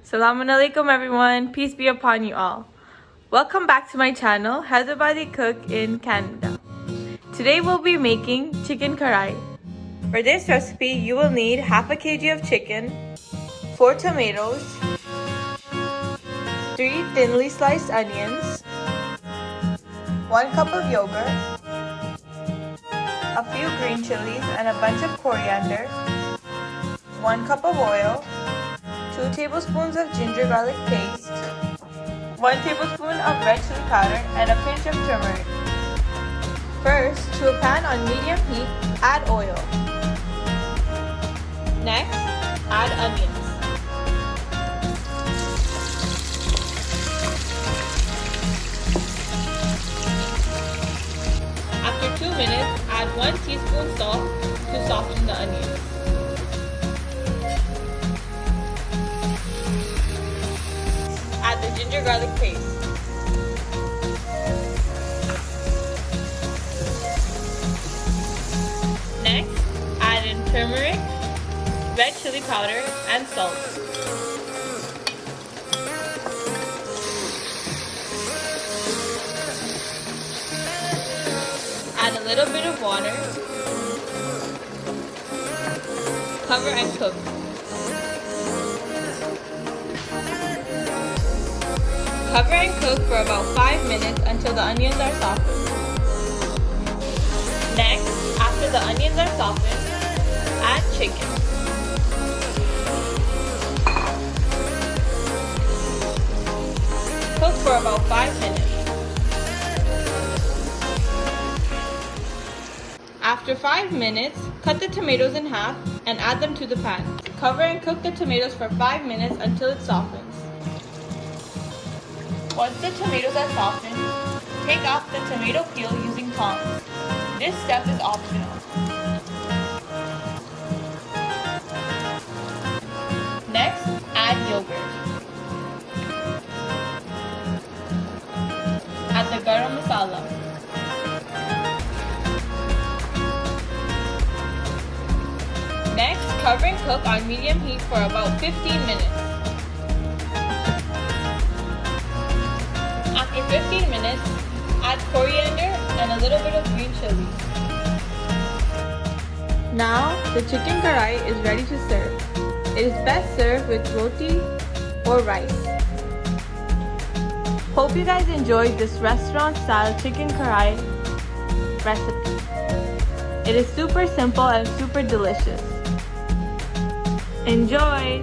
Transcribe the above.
Assalamu alaikum everyone, peace be upon you all. Welcome back to my channel, Hyderabadi Cook in Canada. Today we'll be making chicken karahi. For this recipe, you will need half a kg of chicken, 4 tomatoes, 3 thinly sliced onions, 1 cup of yogurt, a few green chilies and a bunch of coriander, 1 cup of oil, 2 tablespoons of ginger garlic paste, 1 tablespoon of red chili powder, and a pinch of turmeric. First, to a pan on medium heat, add oil. Next, add onions. After 2 minutes, add 1 teaspoon salt to soften the onions. Add the ginger garlic paste. Next, add in turmeric, red chili powder, and salt. Add a little bit of water. Cover and cook. Cover and cook for about 5 minutes until the onions are softened. Next, after the onions are softened, add chicken. Cook for about 5 minutes. After 5 minutes, cut the tomatoes in half and add them to the pan. Cover and cook the tomatoes for 5 minutes until it softens. Once the tomatoes are softened, take off the tomato peel using tongs. This step is optional. Next, add yogurt. Add the garam masala. Next, cover and cook on medium heat for about 15 minutes. After 15 minutes, add coriander and a little bit of green chilies. Now, the chicken karahi is ready to serve. It is best served with roti or rice. Hope you guys enjoyed this restaurant-style chicken karahi recipe. It is super simple and super delicious. Enjoy!